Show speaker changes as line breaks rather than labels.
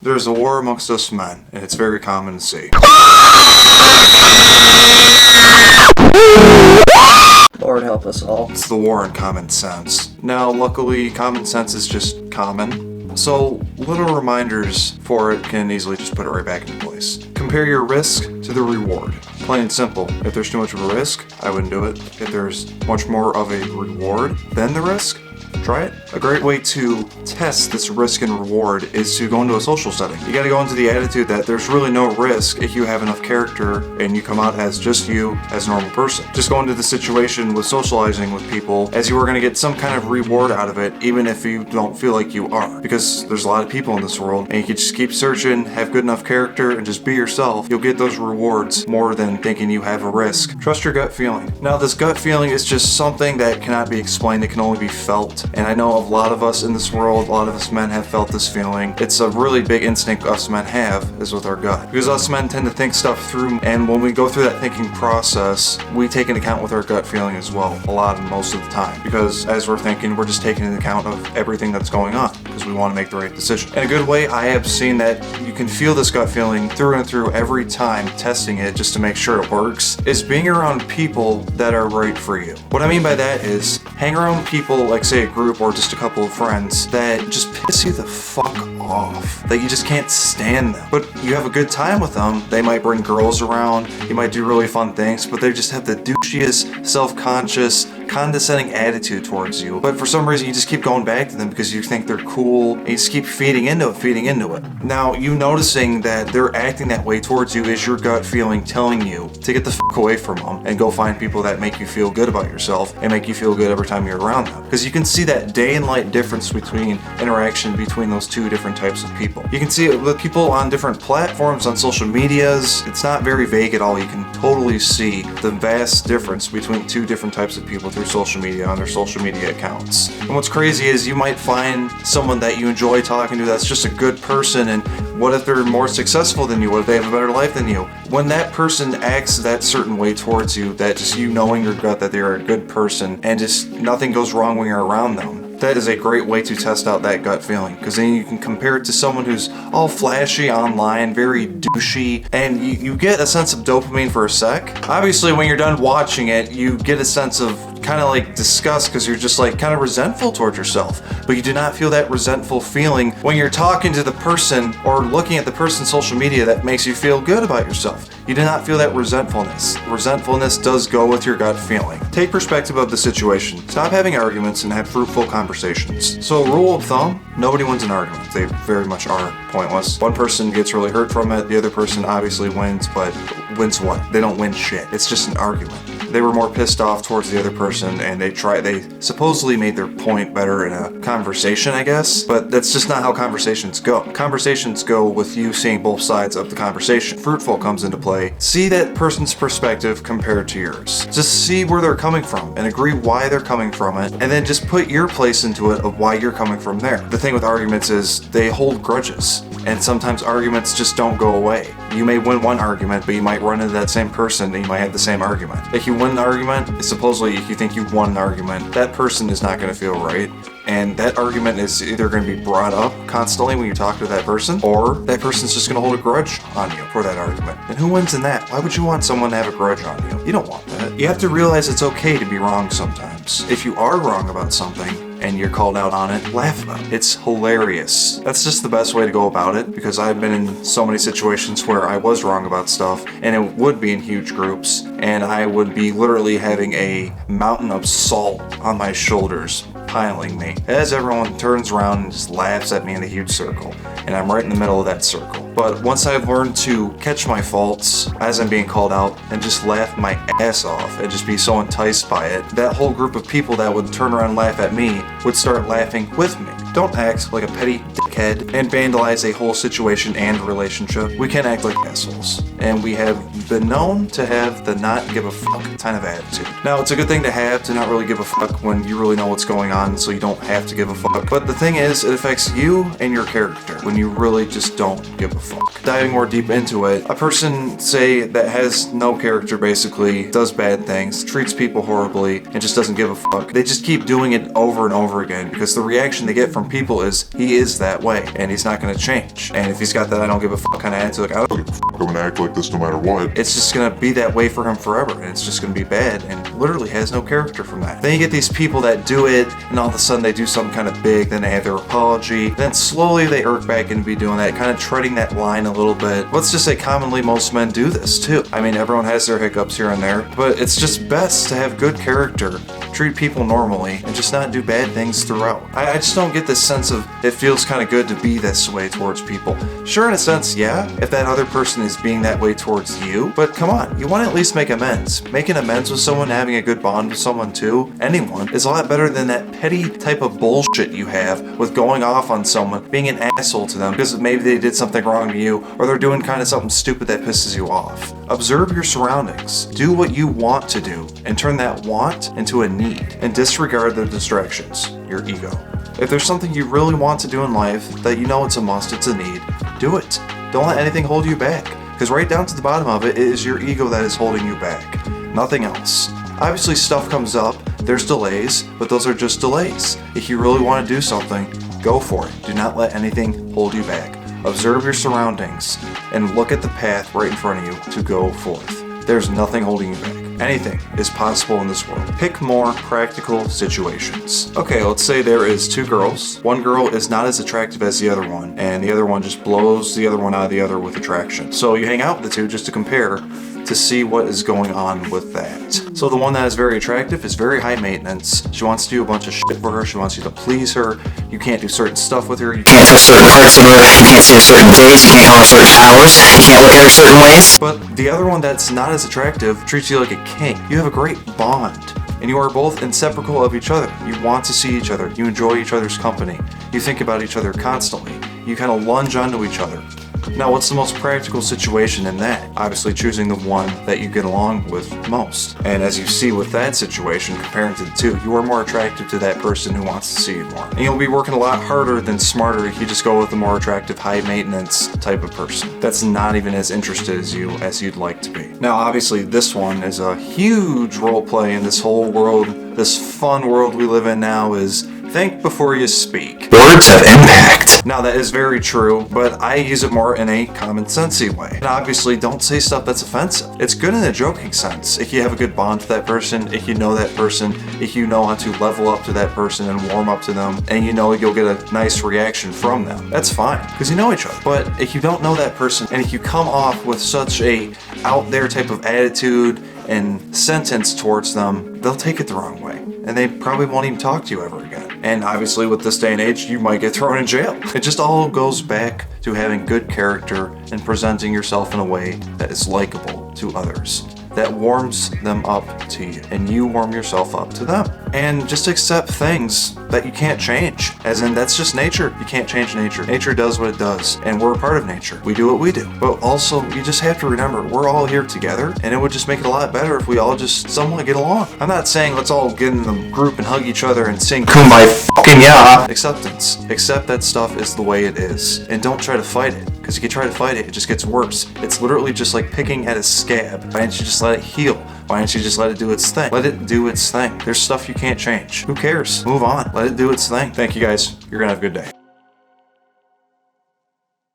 There's a war amongst us men, and it's very common to see.
Lord help us all.
It's the war on common sense. Now, luckily, common sense is just common, so little reminders for it can easily just put it right back into place. Compare your risk to the reward. Plain and simple. If there's too much of a risk, I wouldn't do it. If there's much more of a reward than the risk, try it. A great way to test this risk and reward is to go into a social setting. You gotta go into the attitude that there's really no risk if you have enough character and you come out as just you as a normal person. Just go into the situation with socializing with people as you are gonna get some kind of reward out of it, even if you don't feel like you are. Because there's a lot of people in this world, and you can just keep searching, have good enough character, and just be yourself. You'll get those rewards more than thinking you have a risk. Trust your gut feeling. Now, this gut feeling is just something that cannot be explained. It can only be felt. And I know a lot of us in this world, a lot of us men have felt this feeling. It's a really big instinct us men have, is with our gut. Because us men tend to think stuff through, and when we go through that thinking process, we take into account with our gut feeling as well, a lot and most of the time. Because as we're thinking, we're just taking into account of everything that's going on, because we want to make the right decision. In a good way, I have seen that you can feel this gut feeling through and through every time testing it just to make sure it works, is being around people that are right for you. What I mean by that is, hang around people like, say, a group or just a couple of friends that just piss you the fuck off, that you just can't stand them, but you have a good time with them. They might bring girls around, you might do really fun things, but they just have the douchiest, self-conscious, condescending attitude towards you. But for some reason, you just keep going back to them because you think they're cool, and you just keep feeding into it. Now, you noticing that they're acting that way towards you is your gut feeling telling you to get the fuck away from them and go find people that make you feel good about yourself and make you feel good every time you're around them. Because you can see that day and night difference between interaction between those two different types of people. You can see it with people on different platforms, on social medias. It's not very vague at all. You can totally see the vast difference between two different types of people through social media on their social media accounts. And what's crazy is you might find someone that you enjoy talking to that's just a good person, and what if they're more successful than you? What if they have a better life than you? When that person acts that certain way towards you, that just you knowing your gut that they're a good person and just nothing goes wrong when you're around them, that is a great way to test out that gut feeling, because then you can compare it to someone who's all flashy online, very douchey, and you get a sense of dopamine for a sec. Obviously, when you're done watching it, you get a sense of kind of like disgust because you're just like kind of resentful towards yourself, but you do not feel that resentful feeling when you're talking to the person or looking at the person's social media that makes you feel good about yourself. You do not feel that resentfulness. Resentfulness does go with your gut feeling. Take perspective of the situation. Stop having arguments and have fruitful conversations. So, rule of thumb, nobody wins an argument. They very much are pointless. One person gets really hurt from it, the other person obviously wins, but wins what? They don't win shit. It's just an argument. They were more pissed off towards the other person, and they supposedly made their point better in a conversation, I guess, but that's just not how conversations go. Conversations go with you seeing both sides of the conversation. Fruitful comes into play. See that person's perspective compared to yours. Just see where they're coming from and agree why they're coming from it, and then just put your place into it of why you're coming from there. The thing with arguments is they hold grudges, and sometimes arguments just don't go away. You may win one argument, but you might run into that same person and you might have the same argument. If you win an argument, supposedly if you think you won an argument, that person is not going to feel right. And that argument is either going to be brought up constantly when you talk to that person, or that person's just going to hold a grudge on you for that argument. And who wins in that? Why would you want someone to have a grudge on you? You don't want that. You have to realize it's okay to be wrong sometimes. If you are wrong about something, and you're called out on it, laugh about it. It's hilarious. That's just the best way to go about it, because I've been in so many situations where I was wrong about stuff, and it would be in huge groups, and I would be literally having a mountain of salt on my shoulders piling me as everyone turns around and just laughs at me in a huge circle, and I'm right in the middle of that circle. But once I've learned to catch my faults as I'm being called out and just laugh my ass off and just be so enticed by it, that whole group of people that would turn around and laugh at me would start laughing with me. Don't act like a petty dickhead and vandalize a whole situation and relationship. We can't act like assholes. and we have been known to have the not give a fuck kind of attitude. Now, it's a good thing to have, to not really give a fuck when you really know what's going on, so you don't have to give a fuck. But the thing is, it affects you and your character when you really just don't give a fuck. Diving more deep into it, a person, say, that has no character basically, does bad things, treats people horribly, and just doesn't give a fuck. They just keep doing it over and over again because the reaction they get from people is, he is that way, and he's not going to change. And if he's got that I don't give a fuck kind of attitude, like, I don't give a fuck,
I'm gonna act like this no matter what.
it's just going to be that way for him forever, and it's just going to be bad, and literally has no character from that. Then you get these people that do it, and all of a sudden they do something kind of big, then they have their apology, then slowly they irk back into be doing that, kind of treading that line a little bit. Let's just say commonly most men do this too. I mean, everyone has their hiccups here and there, but it's just best to have good character, treat people normally, and just not do bad things throughout. I just don't get this sense of it feels kind of good to be this way towards people. Sure, in a sense, yeah, if that other person is being that way towards you, but come on, you want to at least make amends. Making amends with someone, having a good bond with someone too, anyone, is a lot better than that petty type of bullshit you have with going off on someone, being an asshole to them because maybe they did something wrong to you, or they're doing kind of something stupid that pisses you off. Observe your surroundings. Do what you want to do, and turn that want into a need, and disregard the distractions, your ego. If there's something you really want to do in life that you know it's a must, it's a need, do it. Don't let anything hold you back, because right down to the bottom of it, it is your ego that is holding you back, nothing else. Obviously stuff comes up, there's delays, but those are just delays. If you really want to do something, go for it. Do not let anything hold you back. Observe your surroundings and look at the path right in front of you to go forth. There's nothing holding you back. Anything is possible in this world. Pick more practical situations. Okay, let's say there is two girls. One girl is not as attractive as the other one, and the other one just blows the other one out of the other with attraction. So you hang out with the two just to compare, to see what is going on with that. So the one that is very attractive is very high maintenance. She wants to do a bunch of shit for her. She wants you to please her. You can't do certain stuff with her. You
Can't touch certain parts of her. You can't see her certain days. You can't call her certain hours. You can't look at her certain ways.
But the other one that's not as attractive treats you like a king. You have a great bond, and you are both inseparable of each other. You want to see each other. You enjoy each other's company. You think about each other constantly. You kind of lunge onto each other. Now, what's the most practical situation in that? Obviously choosing the one that you get along with most. And as you see with that situation, comparing to the two, you are more attractive to that person who wants to see you more. And you'll be working a lot harder than smarter if you just go with a more attractive, high maintenance type of person that's not even as interested as you as you'd like to be. Now, obviously, this one is a huge role play in this whole world. This fun world we live in now is think before you speak.
Words have impact.
Now, that is very true, but I use it more in a common-sensey way. And obviously, don't say stuff that's offensive. It's good in a joking sense. If you have a good bond with that person, if you know that person, if you know how to level up to that person and warm up to them, and you know you'll get a nice reaction from them, that's fine, because you know each other. But if you don't know that person, and if you come off with such a out there type of attitude and sentence towards them, they'll take it the wrong way, and they probably won't even talk to you ever again. And obviously with this day and age, you might get thrown in jail. It just all goes back to having good character and presenting yourself in a way that is likable to others, that warms them up to you, and you warm yourself up to them. And just accept things that you can't change, as in that's just nature. You can't change nature. Nature does what it does, and we're a part of nature. We do what we do. But also, you just have to remember, we're all here together, and it would just make it a lot better if we all just somewhat get along. I'm not saying let's all get in the group and hug each other and sing Kumbaya fucking yeah. Acceptance. Accept that stuff is the way it is, and don't try to fight it. Because if you try to fight it, it just gets worse. It's literally just like picking at a scab. Why don't you just let it heal? Why don't you just let it do its thing? Let it do its thing. There's stuff you can't change. Who cares? Move on. Let it do its thing. Thank you guys. You're gonna have a good day.